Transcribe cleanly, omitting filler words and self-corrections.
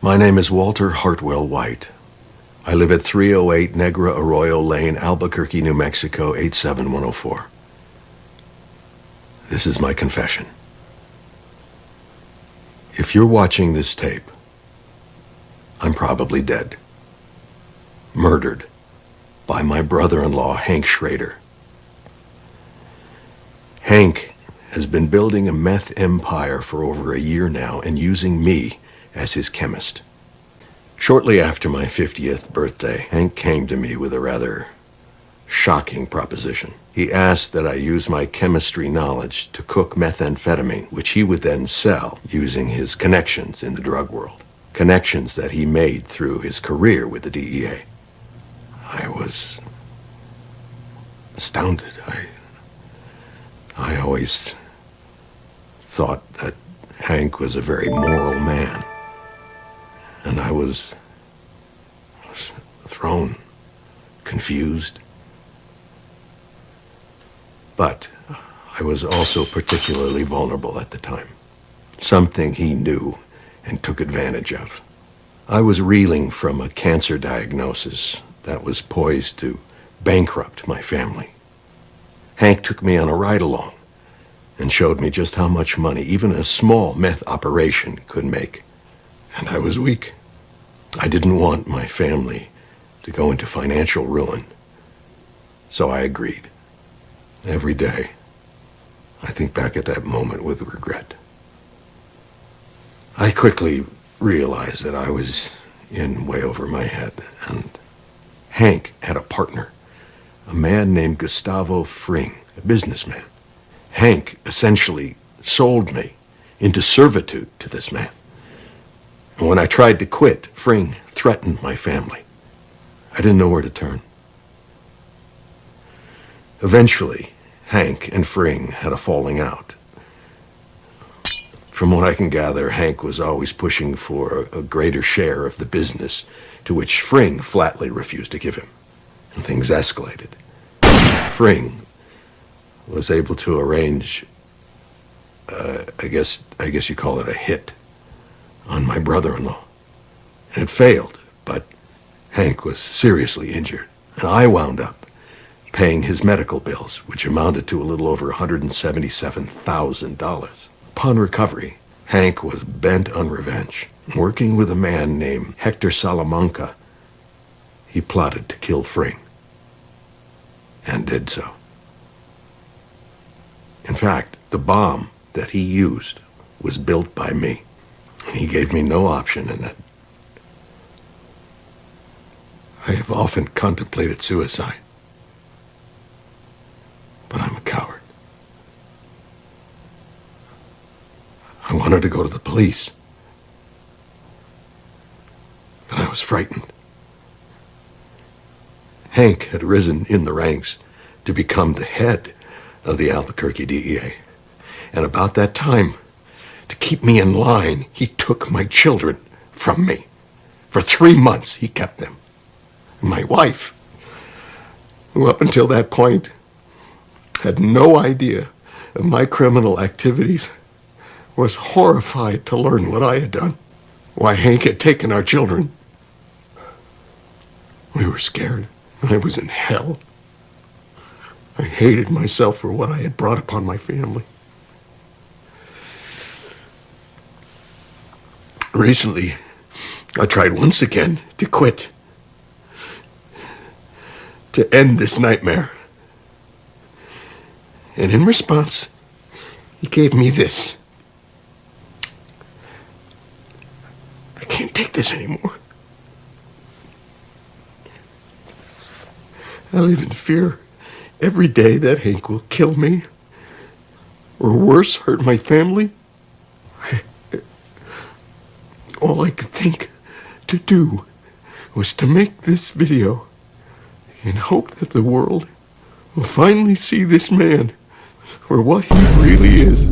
My name is Walter Hartwell White. I live at 308 Negra Arroyo Lane, Albuquerque, New Mexico, 87104. This is my confession. If you're watching this tape, I'm probably dead. Murdered by my brother-in-law, Hank Schrader. Hank has been building a meth empire for over a year now and using me as his chemist. Shortly after my 50th birthday, Hank came to me with a rather shocking proposition. He asked that I use my chemistry knowledge to cook methamphetamine, which he would then sell using his connections in the drug world. Connections that he made through his career with the DEA. I was astounded. I always thought that Hank was a very moral man. And I was thrown, confused. But I was also particularly vulnerable at the time. Something he knew and took advantage of. I was reeling from a cancer diagnosis that was poised to bankrupt my family. Hank took me on a ride-along and showed me just how much money even a small meth operation could make. And I was weak. I didn't want my family to go into financial ruin, so I agreed. Every day, I think back at that moment with regret. I quickly realized that I was in way over my head, and Hank had a partner, a man named Gustavo Fring, a businessman. Hank essentially sold me into servitude to this man. And when I tried to quit, Fring threatened my family. I didn't know where to turn. Eventually, Hank and Fring had a falling out. From what I can gather, Hank was always pushing for a greater share of the business, to which Fring flatly refused to give him. And things escalated. Fring was able to arrange, I guess you call it a hit, on my brother-in-law. And it failed, but Hank was seriously injured. And I wound up paying his medical bills, which amounted to a little over $177,000. Upon recovery, Hank was bent on revenge. Working with a man named Hector Salamanca, he plotted to kill Fring, and did so. In fact, the bomb that he used was built by me, and he gave me no option in that. I have often contemplated suicide, but I'm a coward. I wanted to go to the police, but I was frightened. Hank had risen in the ranks to become the head of the Albuquerque DEA. And about that time, to keep me in line, he took my children from me. For 3 months, he kept them. My wife, who up until that point had no idea of my criminal activities, was horrified to learn what I had done. Why Hank had taken our children. We were scared. I was in hell. I hated myself for what I had brought upon my family. Recently, I tried once again to quit, to end this nightmare. And in response, he gave me this. I can't take this anymore. I live in fear every day that Hank will kill me, or worse, hurt my family. All I could think to do was to make this video and hope that the world will finally see this man for what he really is.